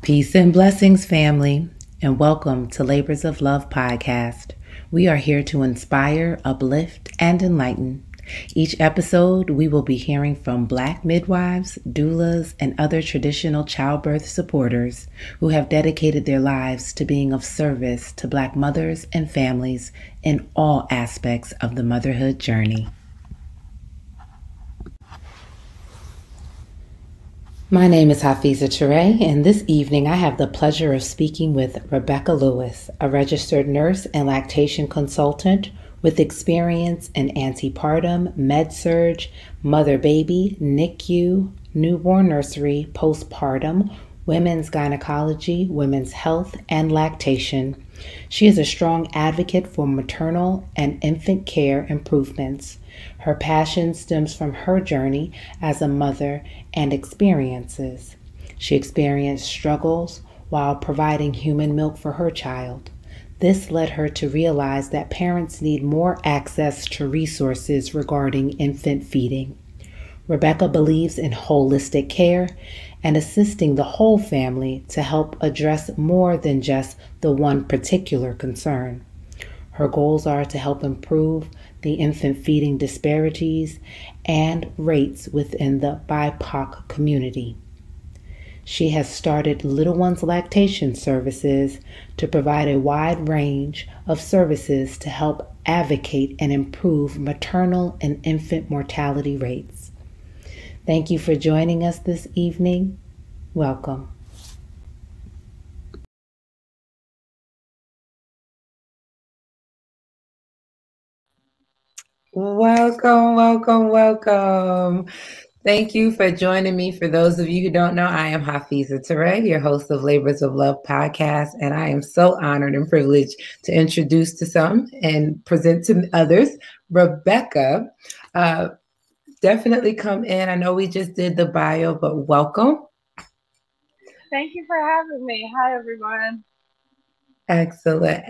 Peace and blessings, family, and welcome to Labors of Love podcast. We are here to inspire, uplift, and enlighten. Each episode, we will be hearing from Black midwives, doulas, and other traditional childbirth supporters who have dedicated their lives to being of service to Black mothers and families in all aspects of the motherhood journey. My name is Hafiza Toure, and this evening I have the pleasure of speaking with Rebecca Lewis, a registered nurse and lactation consultant with experience in antepartum, med-surg, mother-baby, NICU, newborn nursery, postpartum, women's gynecology, women's health, and lactation. She is a strong advocate for maternal and infant care improvements. Her passion stems from her journey as a mother and experiences. She experienced struggles while providing human milk for her child. This led her to realize that parents need more access to resources regarding infant feeding. Rebecca believes in holistic care and assisting the whole family to help address more than just the one particular concern. Her goals are to help improve the infant feeding disparities and rates within the BIPOC community. She has started Little Ones Lactation Services to provide a wide range of services to help advocate and improve maternal and infant mortality rates. Thank you for joining us this evening. Welcome. Welcome. Thank you for joining me. For those of you who don't know, I am Hafiza Toure, your host of Labors of Love podcast, and I am so honored and privileged to introduce to some and present to others Rebecca. Definitely come in. I know we just did the bio, but welcome. Thank you for having me. Hi, everyone. Excellent.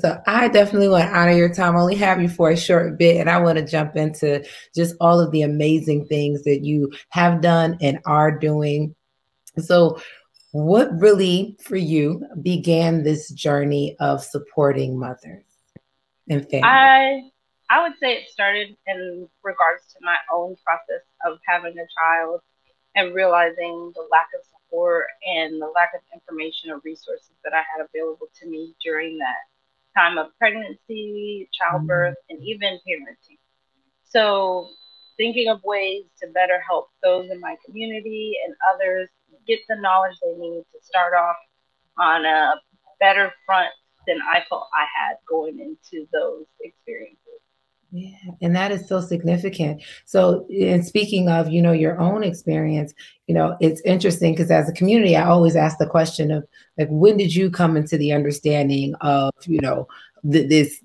So I definitely want to honor your time. I only have you for a short bit, and I want to jump into just all of the amazing things that you have done and are doing. So what really, for you, began this journey of supporting mothers and families? I would say it started in regards to my own process of having a child and realizing the lack of support and the lack of information or resources that I had available to me during that time of pregnancy, childbirth, and even parenting. So thinking of ways to better help those in my community and others get the knowledge they need to start off on a better front than I felt I had going into those experiences. Yeah, and that is so significant. So, and speaking of, your own experience, it's interesting because as a community, I always ask the question of like, when did you come into the understanding of, this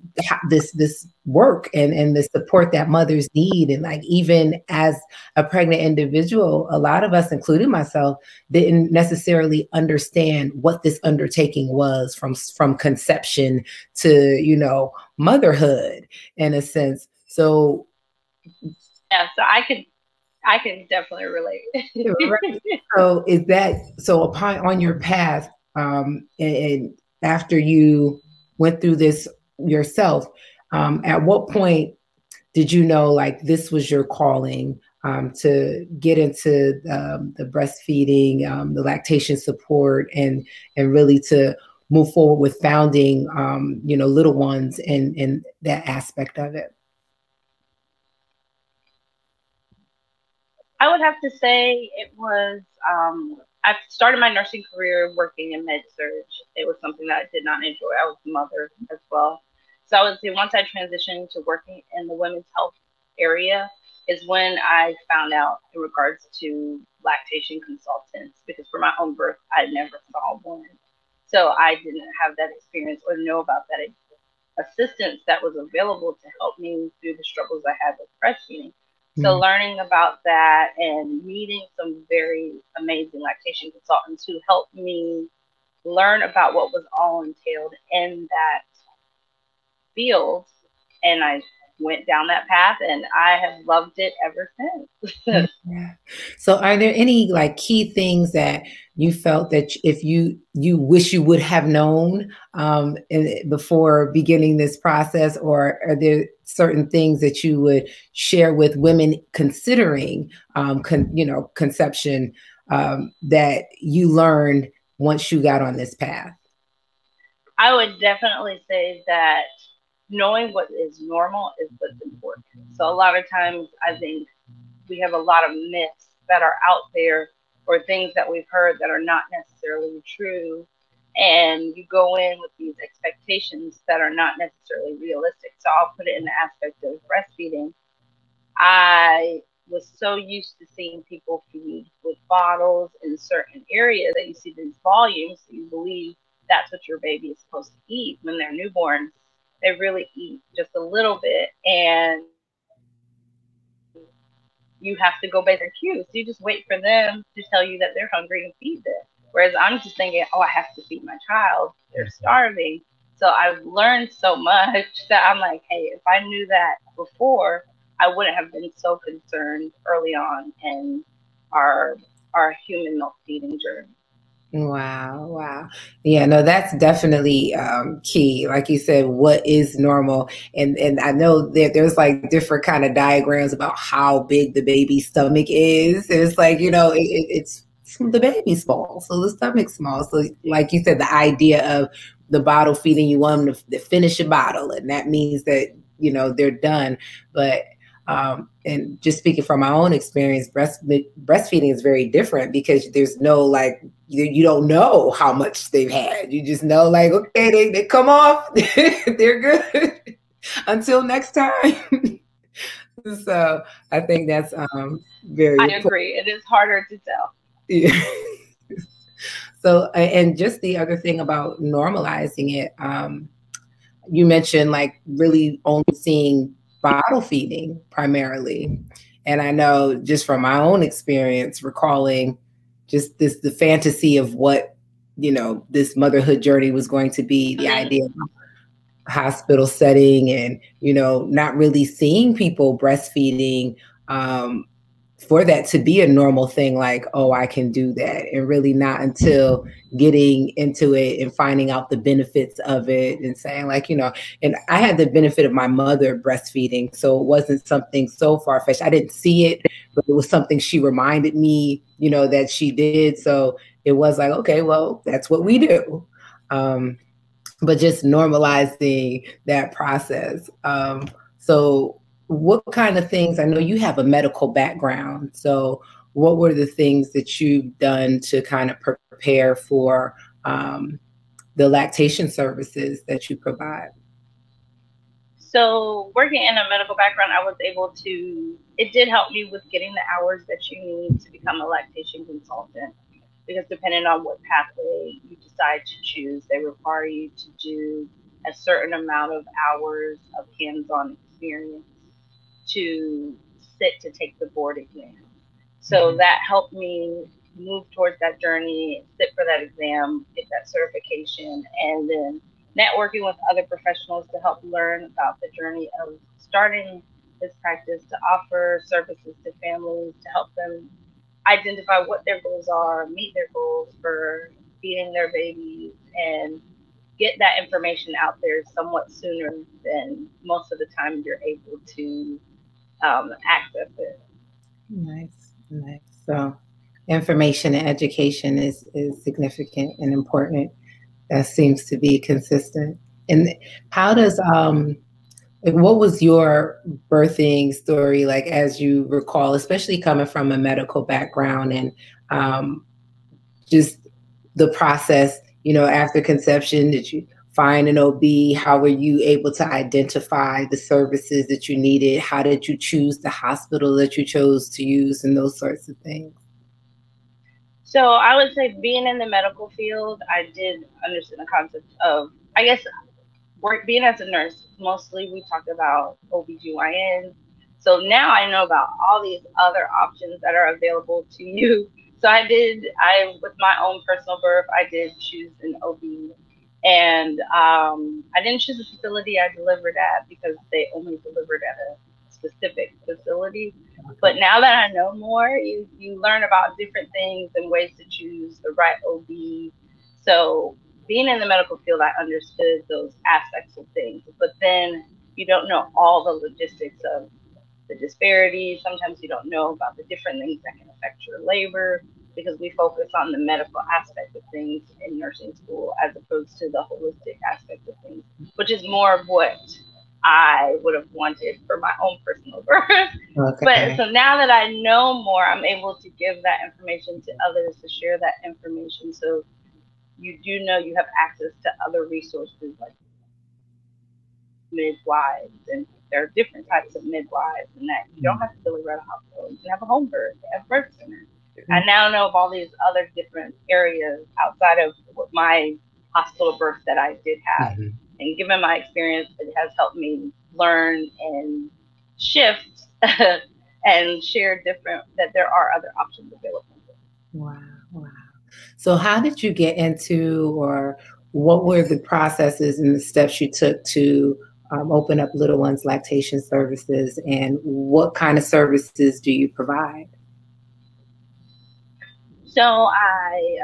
work and the support that mothers need, and like even as a pregnant individual, a lot of us, including myself, didn't necessarily understand what this undertaking was from conception to motherhood in a sense. So yeah, so I can definitely relate. Right. So upon on your path, and after you went through this yourself, at what point did you know like this was your calling to get into the breastfeeding, the lactation support, and really to move forward with founding, Little Ones and that aspect of it? I would have to say it was, I started my nursing career working in med-surg. It was something that I did not enjoy. I was a mother as well. So I would say once I transitioned to working in the women's health area is when I found out in regards to lactation consultants, because for my own birth, I never saw one. So I didn't have that experience or know about that assistance that was available to help me through the struggles I had with breastfeeding. So learning about that and meeting some very amazing lactation consultants who helped me learn about what was all entailed in that field. And I went down that path, and I have loved it ever since. Yeah. So are there any like key things that you felt that if you wish you would have known before beginning this process, or are there certain things that you would share with women considering conception that you learned once you got on this path? I would definitely say that knowing what is normal is what's important. So a lot of times I think we have a lot of myths that are out there, or things that we've heard that are not necessarily true. And you go in with these expectations that are not necessarily realistic. So I'll put it in the aspect of breastfeeding. I was so used to seeing people feed with bottles in certain areas that you see these volumes, so you believe that's what your baby is supposed to eat when they're newborn. They really eat just a little bit, and you have to go by their cues. You just wait for them to tell you that they're hungry and feed them. Whereas I'm just thinking, oh, I have to feed my child. They're starving. So I've learned so much that I'm like, hey, if I knew that before, I wouldn't have been so concerned early on in our our human milk feeding journey. Wow, wow. Yeah, no, that's definitely key. Like you said, what is normal? And I know that there's like different kind of diagrams about how big the baby's stomach is. It's like, it's the baby's small, so the stomach's small. So like you said, the idea of the bottle feeding, you want them to finish a bottle, and that means that, they're done. But and just speaking from my own experience, breastfeeding is very different because there's no like you don't know how much they've had. You just know like, okay, they come off, they're good until next time. So I think that's very I important. agree. It is harder to tell. Yeah. So and just the other thing about normalizing it, you mentioned like really only seeing bottle feeding primarily. And I know just from my own experience, recalling just the fantasy of what, this motherhood journey was going to be, the Mm-hmm. idea of hospital setting and, not really seeing people breastfeeding, for that to be a normal thing, like, oh, I can do that. And really not until getting into it and finding out the benefits of it and saying like, and I had the benefit of my mother breastfeeding. So it wasn't something so far fetched. I didn't see it, but it was something she reminded me, that she did. So it was like, okay, well, that's what we do. But just normalizing that process. So what kind of things, I know you have a medical background, so what were the things that you've done to kind of prepare for the lactation services that you provide? So working in a medical background, I was able to, it did help me with getting the hours that you need to become a lactation consultant. Because depending on what pathway you decide to choose, they require you to do a certain amount of hours of hands-on experience to sit to take the board exam. So that helped me move towards that journey, sit for that exam, get that certification, and then networking with other professionals to help learn about the journey of starting this practice, to offer services to families, to help them identify what their goals are, meet their goals for feeding their babies, and get that information out there somewhat sooner than most of the time you're able to access it. Nice, nice. So information and education is significant and important. That seems to be consistent. And how does like, what was your birthing story like, as you recall, especially coming from a medical background, and um, just the process, after conception? Did you find an OB? How were you able to identify the services that you needed? How did you choose the hospital that you chose to use, and those sorts of things? So I would say being in the medical field, I did understand the concept of, I guess, being as a nurse, mostly we talked about OBGYN. So now I know about all these other options that are available to you. So with my own personal birth, I did choose an OB. And I didn't choose the facility I delivered at because they only delivered at a specific facility. But now that I know more, you learn about different things and ways to choose the right OB. So being in the medical field, I understood those aspects of things. But then you don't know all the logistics of the disparities. Sometimes you don't know about the different things that can affect your labor because we focus on the medical aspect of things in nursing school as opposed to the holistic aspect of things, which is more of what I would have wanted for my own personal birth. But Okay. so now that I know more, I'm able to give that information to others to share that information. So you do know you have access to other resources like midwives, and there are different types of midwives, and that you don't have to deliver at a hospital. You can have a home birth, they have birth centers. I now know of all these other different areas outside of my hospital birth that I did have. Mhm. And given my experience, it has helped me learn and shift and share different that there are other options available. Wow. Wow. So how did you get into, or what were the processes and the steps you took to open up Little Ones Lactation Services, and what kind of services do you provide? So I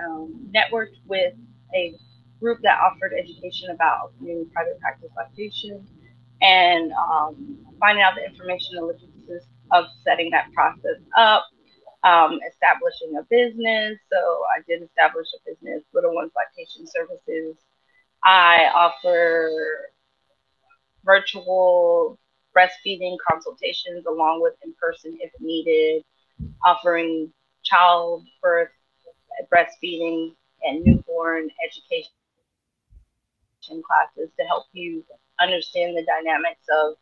networked with a group that offered education about opening private practice lactation and finding out the information and logistics of setting that process up, establishing a business. So I did establish a business, Little Ones Lactation Services. I offer virtual breastfeeding consultations along with in person if needed, offering childbirth, breastfeeding, and newborn education classes to help you understand the dynamics of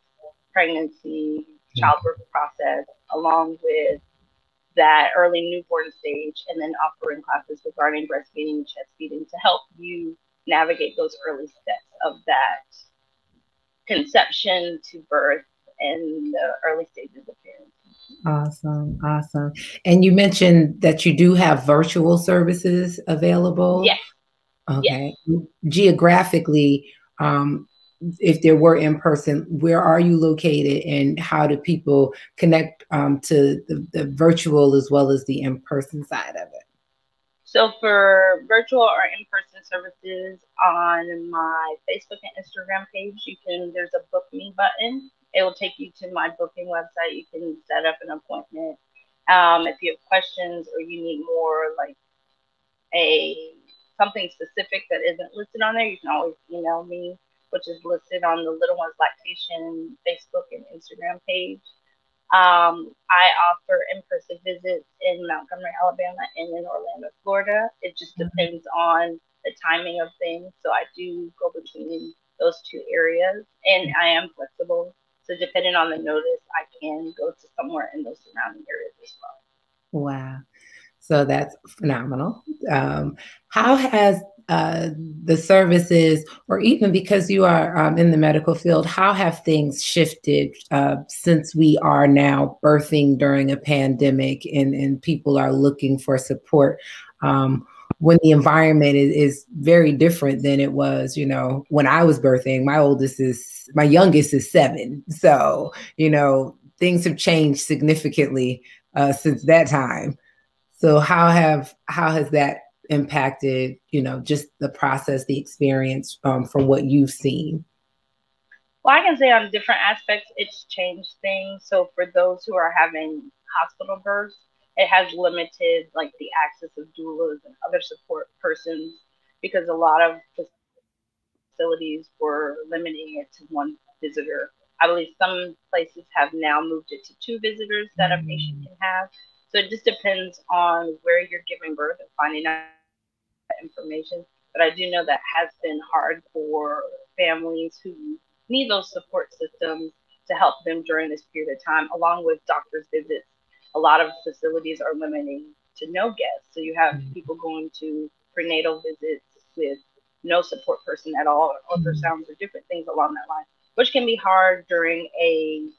pregnancy, childbirth process, along with that early newborn stage, and then offering classes regarding breastfeeding, chest feeding to help you navigate those early steps of that conception to birth and the early stages of parenting. Awesome, awesome. And you mentioned that you do have virtual services available. Yes, yes. Okay. Geographically, um, if there were in person, where are you located, and how do people connect to the virtual as well as the in person side of it? So for virtual or in-person services on my Facebook and Instagram page, there's a book me button. It will take you to my booking website. You can set up an appointment. If you have questions or you need more like a something specific that isn't listed on there, you can always email me, which is listed on the Little Ones Lactation Facebook and Instagram page. I offer in-person visits in Montgomery, Alabama, and in Orlando, Florida. It just depends on the timing of things. So I do go between those two areas, and I am flexible. So depending on the notice, I can go to somewhere in those surrounding areas as well. Wow. So that's phenomenal. How has the services, or even because you are in the medical field, how have things shifted since we are now birthing during a pandemic, and people are looking for support? When the environment is very different than it was, when I was birthing. My youngest is 7. So, things have changed significantly since that time. So how has that impacted, just the process, the experience from what you've seen? Well, I can say on different aspects, it's changed things. So for those who are having hospital births, it has limited like the access of doulas and other support persons because a lot of facilities were limiting it to one visitor. I believe some places have now moved it to 2 visitors that a patient can have. So it just depends on where you're giving birth and finding out information. But I do know that has been hard for families who need those support systems to help them during this period of time, along with doctor's visits. A lot of facilities are limiting to no guests. So you have people going to prenatal visits with no support person at all, or ultrasounds, or different things along that line, which can be hard during a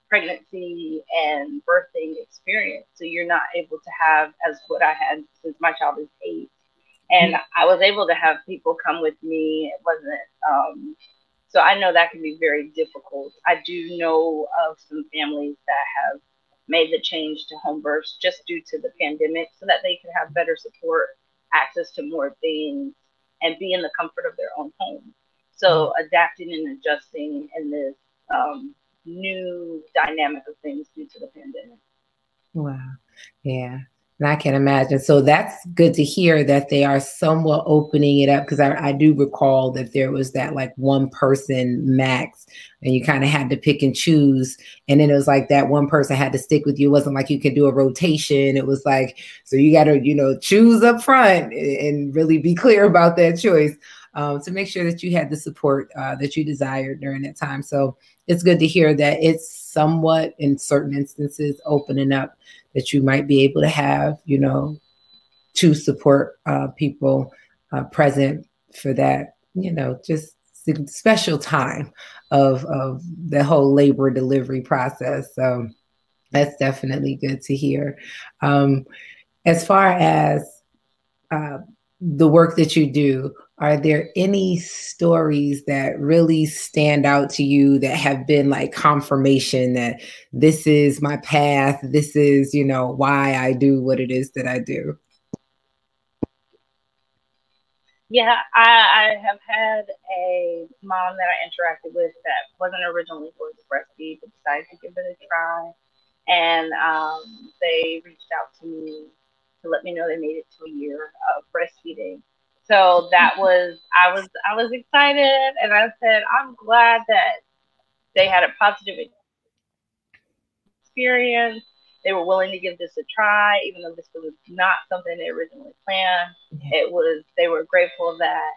pregnancy and birthing experience. So you're not able to have, as what I had since my child is 8, And I was able to have people come with me. It wasn't, so I know that can be very difficult. I do know of some families that have made the change to home births just due to the pandemic so that they can have better support, access to more things, and be in the comfort of their own home. So adapting and adjusting in this new dynamic of things due to the pandemic. Wow. Yeah. And I can imagine. So that's good to hear that they are somewhat opening it up, because I do recall that there was that like one person max and you kind of had to pick and choose. And then it was like that one person had to stick with you. It wasn't like you could do a rotation. It was like, so you got to, you know, choose up front and really be clear about that choice to make sure that you had the support that you desired during that time. So it's good to hear that it's somewhat in certain instances opening up, that you might be able to have, you know, to support people present for that, you know, just special time of the whole labor delivery process. So that's definitely good to hear. As far as the work that you do, are there any stories that really stand out to you that have been like confirmation that this is my path, this is, you know, why I do what it is that I do? Yeah, I have had a mom that I interacted with that wasn't originally going to breastfeed, but decided to give it a try. And they reached out to me to let me know they made it to a year of breastfeeding. So that was I was excited, and I said I'm glad that they had a positive experience. They were willing to give this a try, even though this was not something they originally planned. It was they were grateful that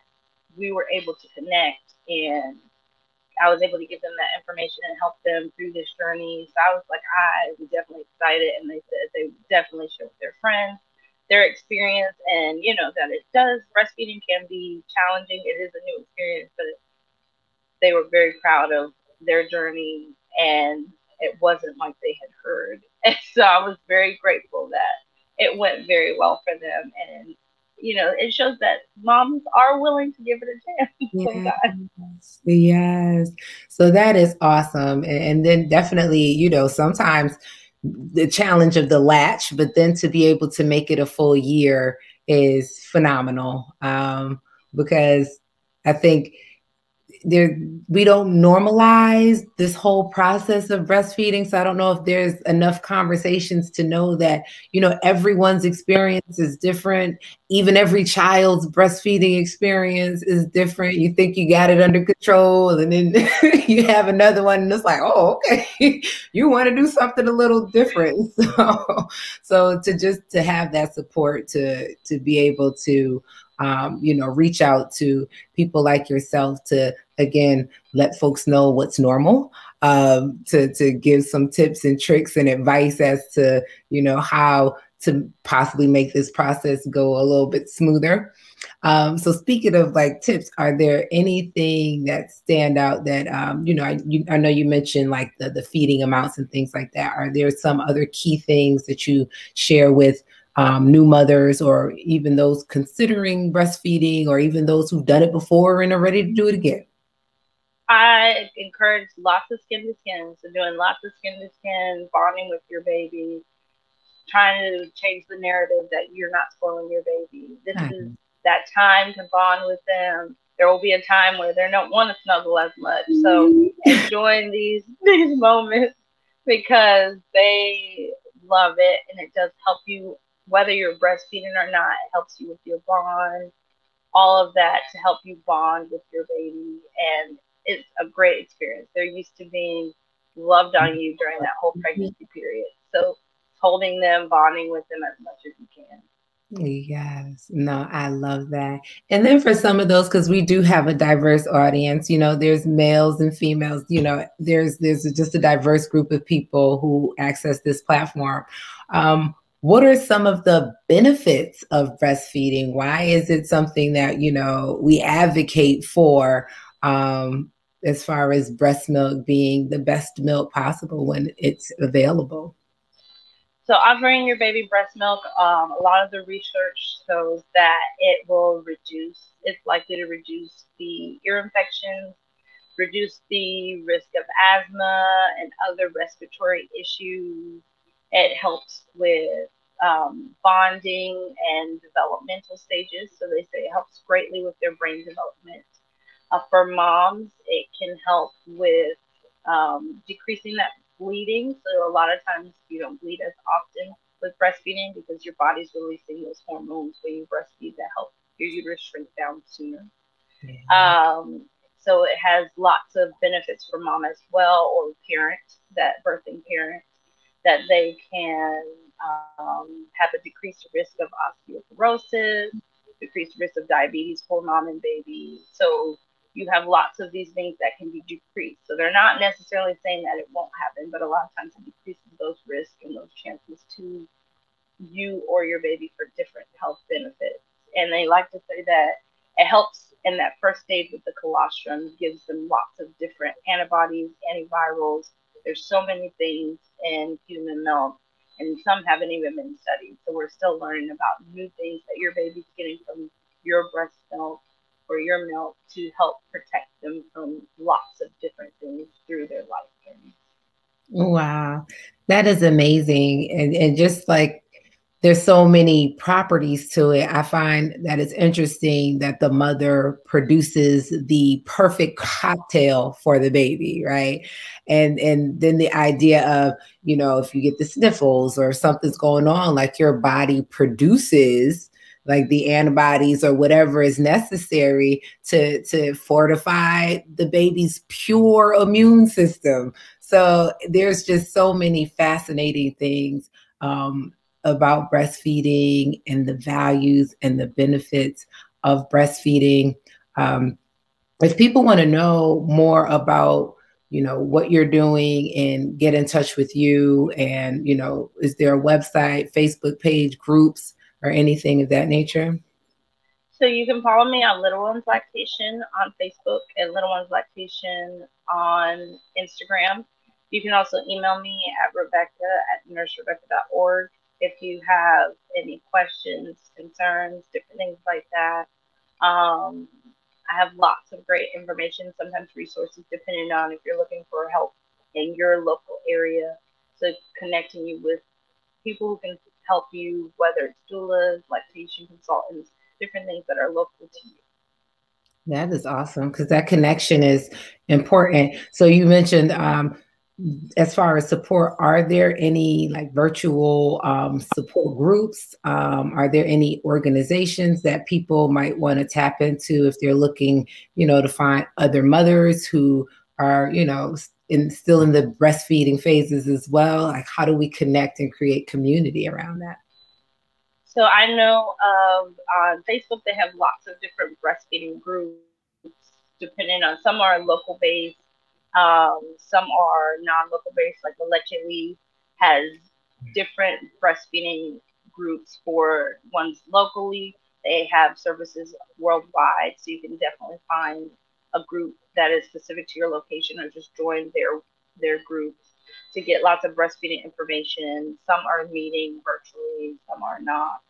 we were able to connect, and I was able to give them that information and help them through this journey. So I was like, I was definitely excited, and they said they definitely share with their friends their experience, and you know that it does breastfeeding can be challenging. It is a new experience, but they were very proud of their journey, and it wasn't like they had heard. And so I was very grateful that it went very well for them. And, you know, it shows that moms are willing to give it a chance sometimes. Yes. So that is awesome. And then definitely, you know, sometimes the challenge of the latch, but then to be able to make it a full year is phenomenal. Because I think there, we don't normalize this whole process of breastfeeding. So I don't know if there's enough conversations to know that, you know, everyone's experience is different. Even every child's breastfeeding experience is different. You think you got it under control, and then you have another one and it's like, oh, okay, you want to do something a little different. So to just to have that support to be able to you know, reach out to people like yourself to, again, let folks know what's normal, to give some tips and tricks and advice as to, you know, how to possibly make this process go a little bit smoother. So speaking of like tips, are there anything that stand out that, you know, I know you mentioned like the feeding amounts and things like that. Are there some other key things that you share with new mothers, or even those considering breastfeeding, or even those who've done it before and are ready to do it again? I encourage lots of skin to skin. So doing lots of skin to skin, bonding with your baby, trying to change the narrative that you're not spoiling your baby. This is that time to bond with them. There will be a time where they don't want to snuggle as much. So enjoying these moments, because they love it, and it does help you, whether you're breastfeeding or not. It helps you with your bond, all of that to help you bond with your baby. And it's a great experience. They're used to being loved on you during that whole pregnancy period. So holding them, bonding with them as much as you can. Yes, no, I love that. And then for some of those, because we do have a diverse audience, you know, there's males and females, you know, there's just a diverse group of people who access this platform. What are some of the benefits of breastfeeding? Why is it something that, you know, we advocate for, as far as breast milk being the best milk possible when it's available? So offering your baby breast milk, a lot of the research shows that it's likely to reduce the ear infections, reduce the risk of asthma and other respiratory issues. It helps with bonding and developmental stages. So they say it helps greatly with their brain development. For moms, it can help with decreasing that bleeding. So a lot of times you don't bleed as often with breastfeeding because your body's releasing those hormones when you breastfeed that help your uterus shrink down sooner. Yeah. So it has lots of benefits for mom as well, or parent, that birthing parent, that they can have a decreased risk of osteoporosis, decreased risk of diabetes for mom and baby. So you have lots of these things that can be decreased. So they're not necessarily saying that it won't happen, but a lot of times it decreases those risks and those chances to you or your baby for different health benefits. And they like to say that it helps in that first stage with the colostrum, gives them lots of different antibodies, antivirals. There's so many things in human milk, and some haven't even been studied. So we're still learning about new things that your baby's getting from your breast milk or your milk to help protect them from lots of different things through their life journey. Wow, that is amazing. And just like there's so many properties to it, I find that it's interesting that the mother produces the perfect cocktail for the baby, right? And then the idea of, if you get the sniffles or something's going on, like your body produces like the antibodies or whatever is necessary to fortify the baby's pure immune system. So there's just so many fascinating things about breastfeeding and the values and the benefits of breastfeeding. If people want to know more about, what you're doing and get in touch with you, and, is there a website, Facebook page, groups, or anything of that nature? So you can follow me on Little Ones Lactation on Facebook and Little Ones Lactation on Instagram. You can also email me at rebecca@nurserebecca.org if you have any questions, concerns, different things like that. I have lots of great information, sometimes resources, depending on if you're looking for help in your local area. So connecting you with people who can help you, whether it's doulas, lactation consultants, different things that are local to you. That is awesome, because that connection is important. So you mentioned, as far as support, are there any like virtual support groups? Are there any organizations that people might want to tap into if they're looking, to find other mothers who are, still in the breastfeeding phases as well? Like, how do we connect and create community around that? So I know on Facebook they have lots of different breastfeeding groups, depending on, some are local based, some are non-local based. Like the Leche League has different breastfeeding groups for ones locally. They have services worldwide, so you can definitely find a group that is specific to your location, or just join their groups to get lots of breastfeeding information. Some are meeting virtually, some are not,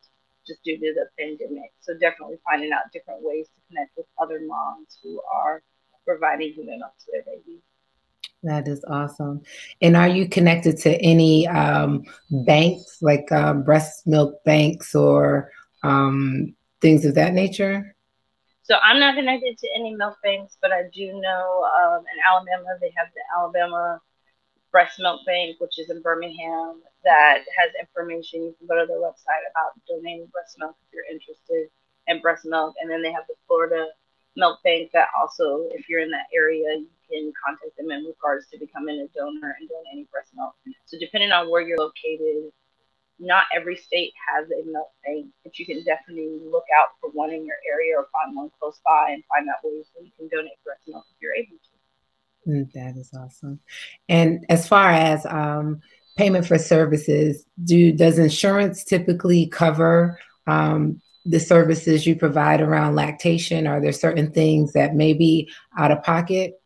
just due to the pandemic. So definitely finding out different ways to connect with other moms who are providing human milk to their babies. That is awesome. And are you connected to any banks, like breast milk banks or things of that nature? So I'm not connected to any milk banks, but I do know in Alabama, they have the Alabama Breast Milk Bank, which is in Birmingham, that has information. You can go to their website about donating breast milk if you're interested in breast milk. And then they have the Florida Milk Bank that also, if you're in that area, you can contact them in regards to becoming a donor and donating breast milk. So depending on where you're located, not every state has a milk bank, but you can definitely look out for one in your area or find one close by and find out ways that you can donate breast milk if you're able to. That is awesome. And as far as payment for services, does insurance typically cover the services you provide around lactation? Are there certain things that may be out of pocket?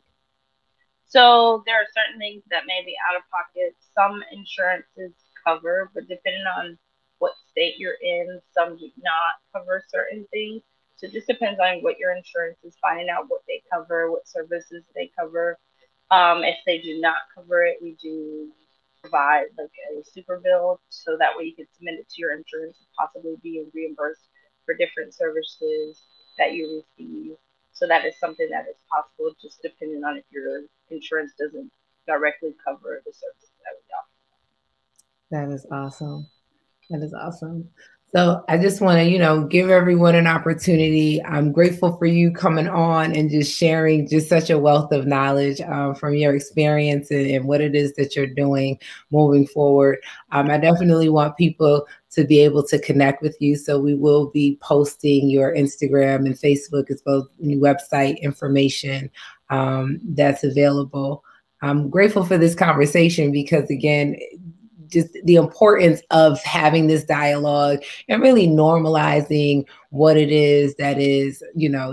So there are certain things that may be out of pocket. Some insurances cover, but depending on what state you're in, some do not cover certain things. So it just depends on what your insurance is, finding out what they cover, what services they cover. If they do not cover it, we do provide like a super bill so that way you can submit it to your insurance and possibly be reimbursed for different services that you receive. So that is something that is possible, just depending on if your insurance doesn't directly cover the services that we offer. That is awesome. That is awesome. So I just want to, give everyone an opportunity. I'm grateful for you coming on and just sharing just such a wealth of knowledge from your experience and what it is that you're doing moving forward. I definitely want people to be able to connect with you. So we will be posting your Instagram and Facebook as well as website information that's available. I'm grateful for this conversation because, again, just the importance of having this dialogue and really normalizing what it is that is,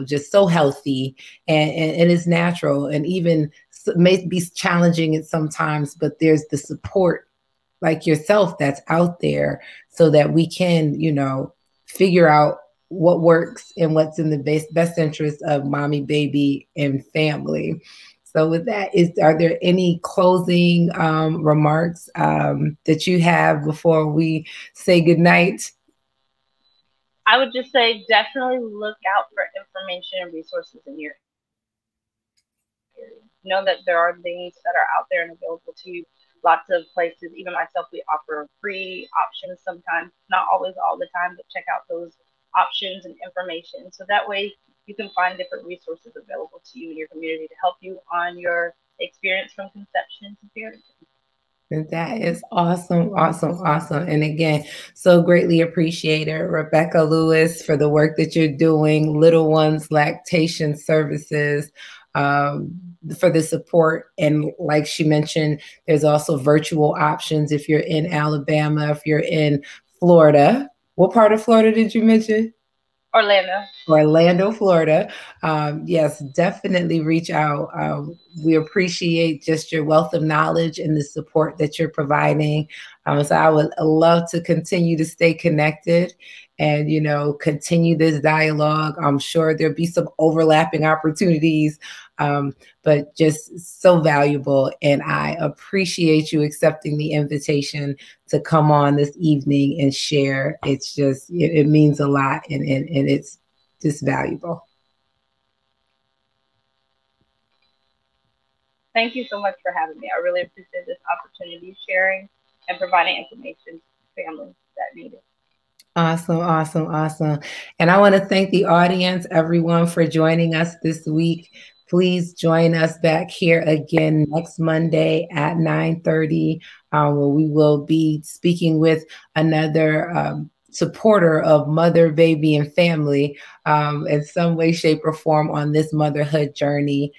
just so healthy and is natural, and even may be challenging at sometimes, but there's the support like yourself that's out there so that we can, figure out what works and what's in the best interest of mommy, baby, and family. So with that, are there any closing remarks that you have before we say goodnight? I would just say definitely look out for information and resources in your area. Know that there are things that are out there and available to you. Lots of places, even myself, we offer free options sometimes, not always all the time, but check out those options and information. So that way you can find different resources available to you in your community to help you on your experience from conception to parenting. And that is awesome, awesome, awesome. And again, so greatly appreciated, Rebecca Lewis, for the work that you're doing, Little Ones Lactation Services, for the support. And like she mentioned, there's also virtual options if you're in Alabama, if you're in Florida. What part of Florida did you mention? Orlando, Florida. Yes, definitely reach out. We appreciate just your wealth of knowledge and the support that you're providing. So I would love to continue to stay connected and, continue this dialogue. I'm sure there'll be some overlapping opportunities, but just so valuable. And I appreciate you accepting the invitation to come on this evening and share. It's just, it means a lot, and it's just valuable. Thank you so much for having me. I really appreciate this opportunity, sharing and providing information to families that need it. Awesome, awesome, awesome. And I want to thank the audience, everyone, for joining us this week. Please join us back here again next Monday at 9:30, where we will be speaking with another supporter of mother, baby, and family in some way, shape, or form on this motherhood journey.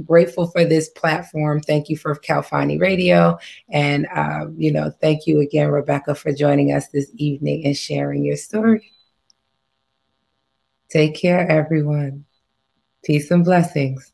Grateful for this platform. Thank you for Calfani Radio. And, thank you again, Rebecca, for joining us this evening and sharing your story. Take care, everyone. Peace and blessings.